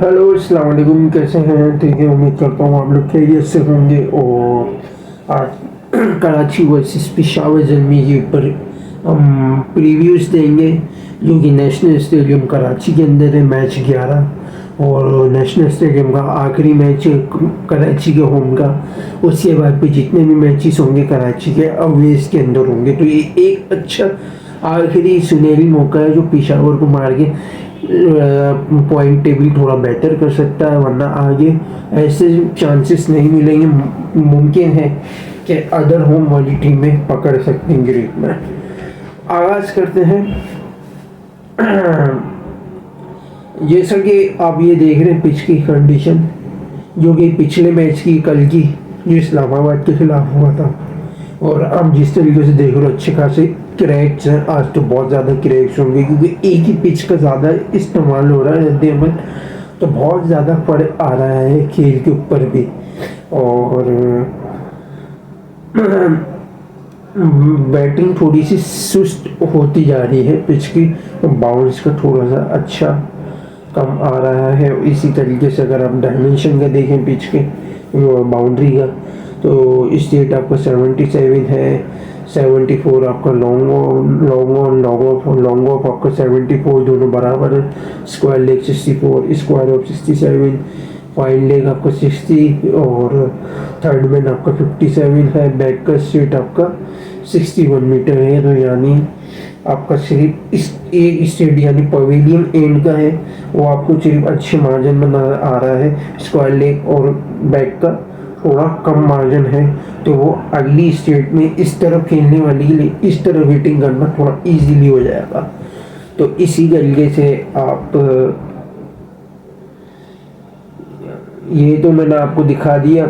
Hello अस्सलाम वालेकुम, कैसे हैं? ठीक है, उम्मीद करता हूँ आप लोग खैरियत से होंगे। और आज कराची वर्सेस पेशावर ज़ल्मी के ऊपर हम प्रीव्यूज़ देंगे, जो कि नेशनल स्टेडियम कराची के अंदर है। मैच 11 और नेशनल स्टेडियम का आखिरी मैच कराची के होम का। उसके बाद भी जितने भी मैचेस होंगे कराची के अवेज के अंदर होंगे। तो ये एक अच्छा आखिरी सुनहरी मौका है जो पेशावर को मार के पॉइंट टेबल थोड़ा बेहतर कर सकता है, वरना आगे ऐसे चांसेस नहीं मिलेंगे। मुमकिन है कि अदर होम वाली टीमें पकड़ सकती हैं ग्रिप में। आगाज़ करते हैं। जैसा कि आप ये देख रहे हैं पिच की कंडीशन, जो कि पिछले मैच की कल की जो इस्लामाबाद के खिलाफ हुआ था, और आप जिस तरीके से देख रहे हो अच्छे खासे क्रैक्स हैं। आज तो बहुत ज़्यादा क्रैक्स होंगे क्योंकि एक ही पिच का ज़्यादा इस्तेमाल हो रहा है रद्द-ए-अमल, तो बहुत ज़्यादा फ़र्क आ रहा है खेल के ऊपर भी। और बैटिंग थोड़ी सी सुस्त होती जा रही है पिच की, बाउंस का थोड़ा सा अच्छा कम आ रहा है। इसी तरीके से अगर आप डायमेंशन का देखें पिच के बाउंड्री का, तो स्टेट आपका 77 है, 74 आपका लॉन्ग ऑफ आपका 74, दोनों बराबर है। Square leg 64, square of 67, fine leg आपका 60 और थर्ड मैन आपका 57 है। बैक का स्ट्रेट आपका 61 मीटर है। तो यानी आपका सिर्फ इस एक स्टेट यानी पवेलियन एंड का है, वो आपको सिर्फ अच्छे मार्जिन में नजर आ रहा है। स्क्वायर लेग और बैक का थोड़ा कम मार्जिन है, तो वो अगली स्टेट में इस तरफ खेलने वाली के लिए इस तरफ हिटिंग करना थोड़ा इजीली हो जाएगा। तो इसी तरीके से आप ये तो मैंने आपको दिखा दिया।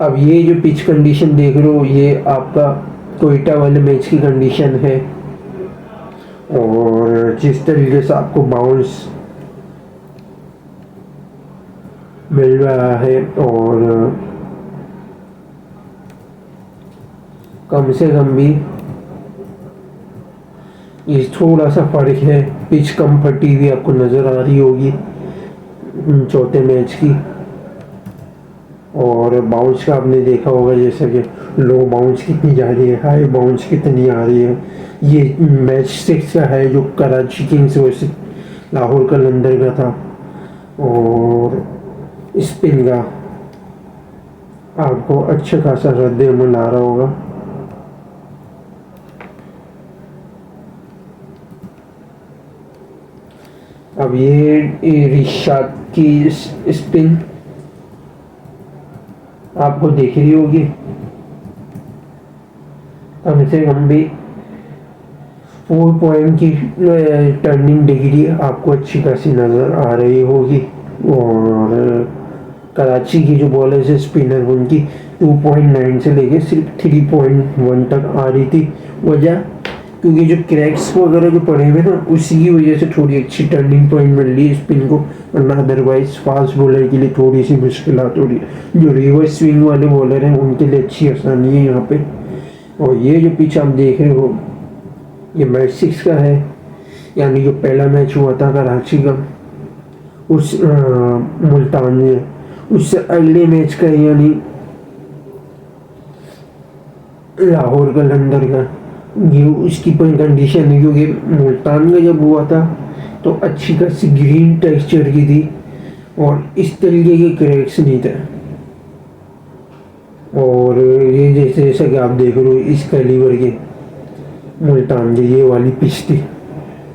अब ये जो पिच कंडीशन देख रहे हो, ये आपका कोयटा वाले मैच की कंडीशन है। और जिस तरीके से आपको बाउंस मिल रहा है, और कम से कम भी ये थोड़ा सा फर्क है। पिच कम फटी हुई आपको नज़र आ रही होगी चौथे मैच की। और बाउंस का आपने देखा होगा, जैसे कि लो बाउंस कितनी जा रही है, हाई बाउंस कितनी आ रही है। ये मैच 6 का है जो कराची किंग्स वर्सेस लाहौर कलंदर का था। और स्पिन का आपको अच्छा खासा रद्द-ए-अमल आ रहा होगा। अब ये रिशाद की स्पिन आपको दिख रही होगी, कम से कम भी 4 पॉइंट की टर्निंग डिग्री आपको अच्छी खासी नज़र आ रही होगी। और कराची की जो बॉलर्स है स्पिनर, उनकी 2.9 से लेके सिर्फ 3.1 तक आ रही थी। वजह क्योंकि जो क्रैक्स वगैरह जो पड़े हुए ना, उसी की वजह से थोड़ी अच्छी टर्निंग पॉइंट मिल रही है स्पिन को, वरना अदरवाइज फास्ट बॉलर के लिए थोड़ी सी मुश्किल हो रही है। जो रिवर्स स्विंग वाले बॉलर हैं उनके लिए अच्छी आसानी है यहाँ पे। और ये जो पिच आप देख रहे हो, ये मैच 6 का है, यानी जो पहला मैच हुआ था कराची का उस मुल्तान में, उससे अगले मैच का, यानी लाहौर कलंदर का, ये उसकी कंडीशन है। क्योंकि मुल्तान का जब हुआ था तो अच्छी खासी ग्रीन टेक्सचर की थी और इस तरीके के क्रैक्स नहीं थे। और ये जैसे जैसा कि आप देख रहे हो, इस कैलिबर के मुल्तान की ये वाली पिच थी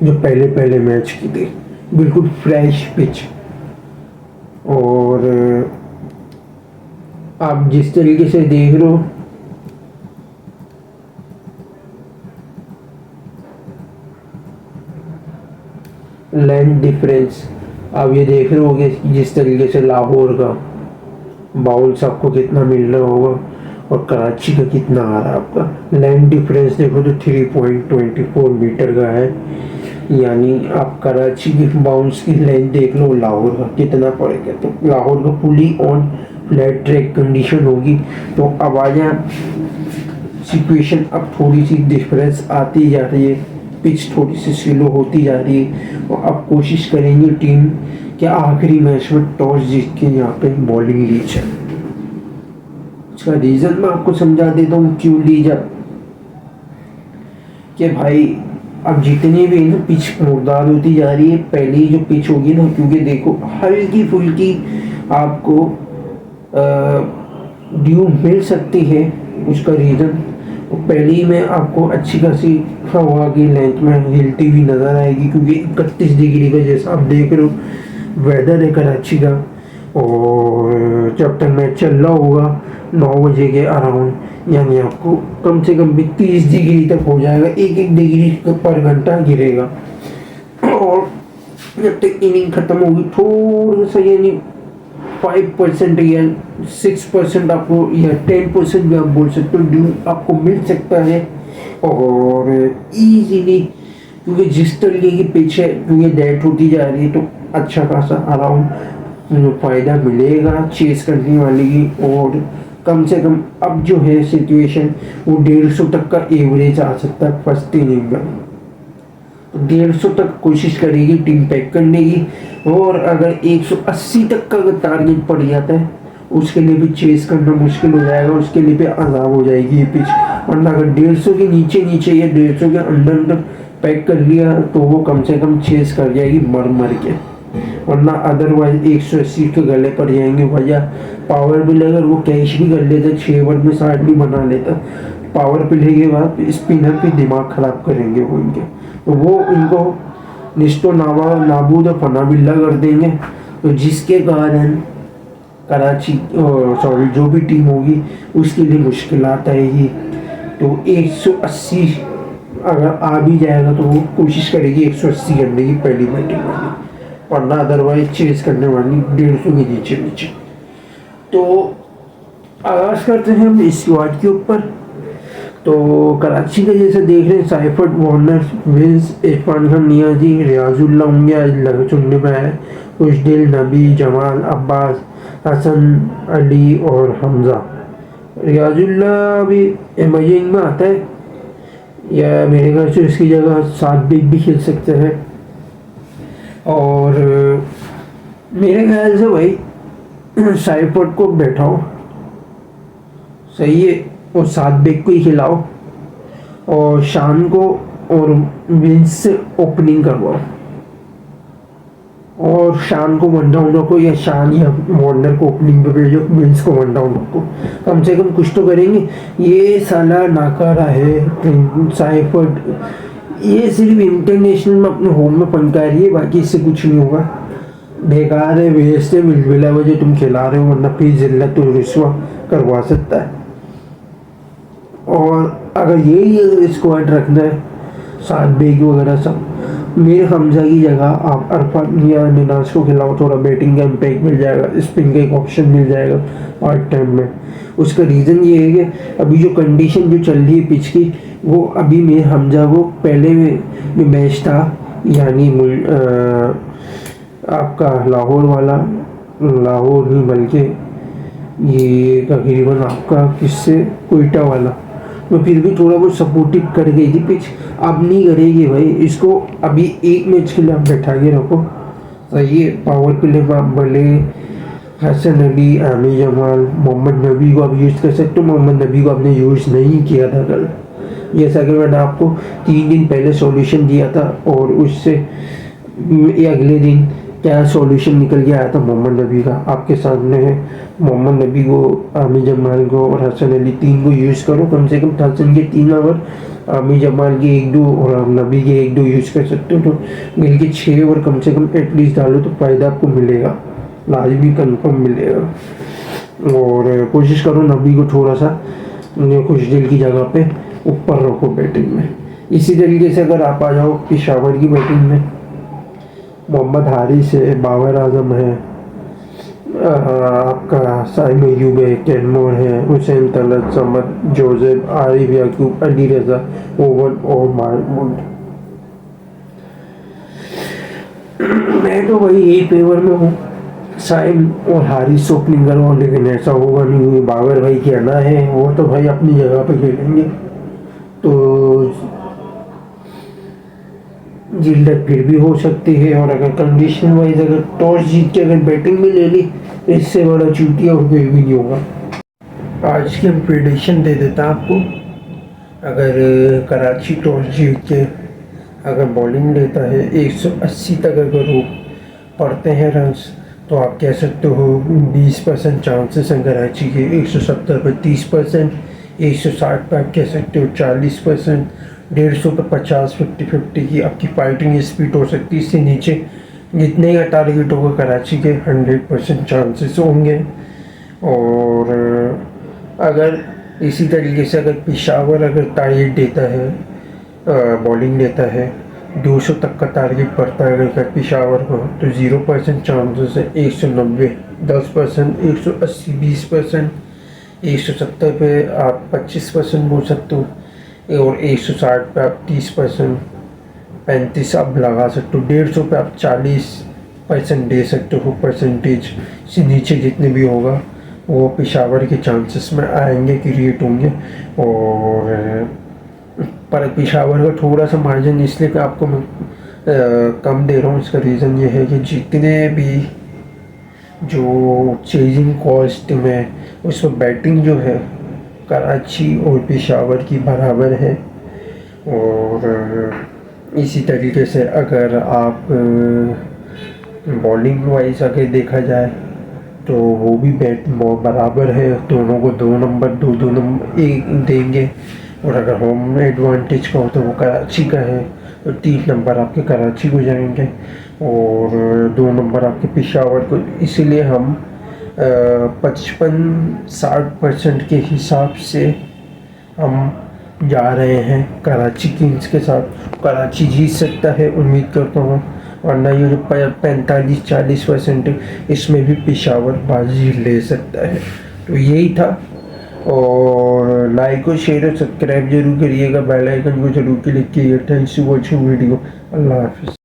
जो पहले पहले मैच की थी, बिल्कुल फ्रेश पिच। और आप जिस तरीके से देख रहे हो, लेंथ डिफरेंस आप ये देख रहे होगे, जिस तरीके से लाहौर का बाउल्स आपको कितना मिल रहा होगा और कराची का कितना आ रहा है। आपका लेंथ डिफरेंस देखो तो 3.24 मीटर का है। यानी आप कराची की बाउंस की लेंथ देख लो, लाहौर का कितना पड़ेगा। तो लाहौर का fully on flat track condition होगी। तो अब आ जाए सिचुएशन, अब थोड़ी सी डिफरेंस आती जा रही है पिच थोड़ी सी स्लो होती जा रही है और अब कोशिश करेंगे टीम कि आखिरी मैच में टॉस जीत के यहाँ पे बॉलिंग ली जाए। इसका रीज़न मैं आपको समझा देता हूँ क्यों ली जाए। कि भाई अब जितनी भी ना पिच मुर्दार होती जा रही है, पहली जो पिच होगी ना, क्योंकि देखो हल्की फुल्की आपको ड्यू मिल सकती है, उसका रीज़न पहली में आपको अच्छी खासी हवा की लेंथ में हिलती हुई नज़र आएगी, क्योंकि 31 डिग्री का जैसा आप देख रहे हो वेदर है कराची का। और जब तक मैच चल रहा होगा 9 बजे के अराउंड, यानी आपको कम से कम भी 30 डिग्री तक हो जाएगा, 1-1 डिग्री पर घंटा गिरेगा। और जब तक इनिंग ख़त्म होगी थोड़ा सा, यानी 5% या 6% आपको या 10% भी आप बोल सकते हो ड्यू आपको मिल सकता है। और इजीली, क्योंकि जिस तरीके की पिच है, क्योंकि डेट होती जा रही है, तो अच्छा खासा अराउंड फ़ायदा मिलेगा चेस करने वाले की। और कम से कम अब जो है सिचुएशन वो 150 तक का एवरेज आ सकता है फर्स्ट इनिंग में। 150 तक कोशिश करेगी टीम पैक करने की। और अगर 180 तक का अगर टारगेट पड़ जाता है, उसके लिए भी चेस करना मुश्किल हो जाएगा, उसके लिए भी आज़ाब हो जाएगी ये पिच। वरना अगर 150 के नीचे नीचे या 150 के अंदर अंदर पैक कर लिया तो वो कम से कम चेस कर जाएगी मर मर के। वरना अदरवाइज 180 के गले पड़ जाएंगे। वजह पावर प्ले अगर वो कैच भी कर लेता, 6 ओवर में 60 भी बना लेता, पावर प्ले के बाद स्पिनर पे दिमाग ख़राब करेंगे वो इनके, तो वो इनको निश्तो नाबूद और फना बिल्ला कर देंगे। तो जिसके कारण कराची सॉरी जो भी टीम होगी उसके लिए मुश्किल आएगी। तो 180 अगर आ भी जाएगा तो वो कोशिश करेगी 180 करने की पहली बैटिंग वाली, वरना अदरवाइज चेस करने वाली 150 के नीचे नीचे। तो आगाज़ करते हैं हम इस स्क्वाड के ऊपर। तो कराची का जैसे देख रहे हैं, Seifert, Warner, Vince, Irfan Khan, Niazi, Riazullah होंगे आज लग चुनने में है, खुशदिल, नबी, जमाल, अब्बास, हसन, अली और हमज़ा। रियाजुल्ला भी इमेजिंग में आता है, या मेरे ख्याल से इसकी जगह 7 भी खेल सकते हैं। और मेरे ख्याल से भाई साइफर्ट को बैठाओ, सही है, और 7 बेग को ही खिलाओ, और शान को और विंस से ओपनिंग करवाओ, और शान को वन डाउन रखो, या शान या वार्नर को ओपनिंग पे भेजो, विंस को वन डाउन रखो। कम से कम कुछ तो करेंगे। ये साला नाकारा है साइफर्ट, ये सिर्फ इंटरनेशनल में अपने होम में पंका रही है, बाकी इससे कुछ नहीं होगा। बेकार है, वेस्ट है, मिलबिला वजह तुम खिला रहे हो, वरना फिर जिल्लत तो रिश्वा करवा सकता है। और अगर यही स्क्वाड रखना है 7 बेग वगैरह सब, मेरे हमजा की जगह आप अरफान या निनाज को खिलाओ, थोड़ा बैटिंग का इम्पैक्ट मिल जाएगा, स्पिन का एक ऑप्शन मिल जाएगा पार्ट टाइम में। उसका रीज़न ये है कि अभी जो कंडीशन जो चल रही है पिच की, वो अभी मेरे हमजा को पहले जो मैच था, यानी आपका लाहौर वाला, लाहौर नहीं बल्कि ये तकरीबन आपका किससे कोयटा वाला, तो फिर भी थोड़ा बहुत सपोर्टिव कर गई थी पिच। अब नहीं करेगी भाई, इसको अभी एक मैच के लिए आप बैठा के रखो, सही है। पावर प्ले में आप भले हसन अली, आमिर जमाल, मोहम्मद नबी को आप यूज़ कर सकते हो। मोहम्मद नबी को आपने यूज़ नहीं किया था कल, जैसा कि मैंने आपको 3 दिन पहले सॉल्यूशन दिया था, और उससे अगले दिन क्या सॉल्यूशन निकल के आया था मोहम्मद नबी का, आपके सामने है। मोहम्मद नबी को, आमिर जमाल को और हसन अली 3 को यूज़ करो, कम से कम हसन के 3 ओवर, आमिर जमाल के 1-2 और नबी के 1-2 यूज़ कर सकते हो। तो मिल के 6 ओवर कम से कम एटलीस्ट डालो, तो फ़ायदा आपको मिलेगा, लाजमी कन्फर्म मिलेगा। और कोशिश करो नबी को थोड़ा सा खुशदिल की जगह पे ऊपर रखो बैटिंग में। इसी तरीके से अगर आप आ जाओ पेशावर की बैटिंग में, मोहम्मद हारिस है, बाबर आजम है, आपका साइम अयूब है, कैनमोर है, हुसैन तलत, समद, जोसेफ, आरिफ याकूब, अली रजा, ओवन और महमूद। मैं तो भाई यही फेवर में हूँ, साइम और हारिस ओपनिंग करवाओ, लेकिन ऐसा होगा नहीं। बाबर भाई कहना है, वो तो भाई अपनी जगह पे खेलेंगे। तो जिल्दत फिर भी हो सकती है। और अगर कंडीशन वाइज अगर टॉस जीत के अगर बैटिंग में ले ली, इससे बड़ा चूतिया और कोई भी नहीं होगा। आज की हम प्रेडिक्शन दे देता आपको। अगर कराची टॉस जीत के अगर बॉलिंग लेता है 180 तक अगर वो पड़ते हैं रन्स, तो आप कह सकते हो 20% चांसेस हैं कराची के, 170 पर 30%, 160 पर आप कह सकते हो 40%, 150 पर 50, 50-50 की आपकी फाइटिंग स्पीड हो सकती है। इससे नीचे जितने का टारगेट होगा कराची के 100% चांसेस होंगे। और अगर इसी तरीके से अगर पेशावर अगर टारगेट देता है, बॉलिंग देता है, 200 तक का टारगेट पड़ता है अगर पेशावर को, तो 0% चांसेस है। 190 10%, 180 20%, 170 पे आप 25% बोल सकते हो, और 160 पे आप 30%, 35 आप लगा सकते हो, 150 पे आप 40% दे सकते हो परसेंटेज। से नीचे जितने भी होगा वो पेशावर के चांसेस में आएंगे, क्रिएट होंगे। और पर पेशावर का थोड़ा सा मार्जिन इसलिए कि आपको मैं कम दे रहा हूँ, इसका रीज़न ये है कि जितने भी जो चेजिंग कॉस्ट में उसमें बैटिंग जो है कराची और पेशावर की बराबर है। और इसी तरीके से अगर आप बॉलिंग वाइज अगर देखा जाए तो वो भी बैट बराबर है, दोनों को 2 नंबर 2-2 नंबर एक देंगे। और अगर होम एडवांटेज का हो तो वो कराची का है, तो 3 नंबर आपके कराची को जाएंगे और 2 नंबर आपके पेशावर को। इसीलिए हम 55-60% के हिसाब से हम जा रहे हैं कराची किंग्स के साथ। कराची जीत सकता है उम्मीद करता हूँ, वरना ये जो 45-40% इसमें भी पेशावर बाजी ले सकता है। तो यही था। और लाइक और शेयर और सब्सक्राइब जरूर करिएगा, बेल आइकन को जरूर क्लिक कीजिएगा। Thanks for watching video. अल्लाह हाफिज़।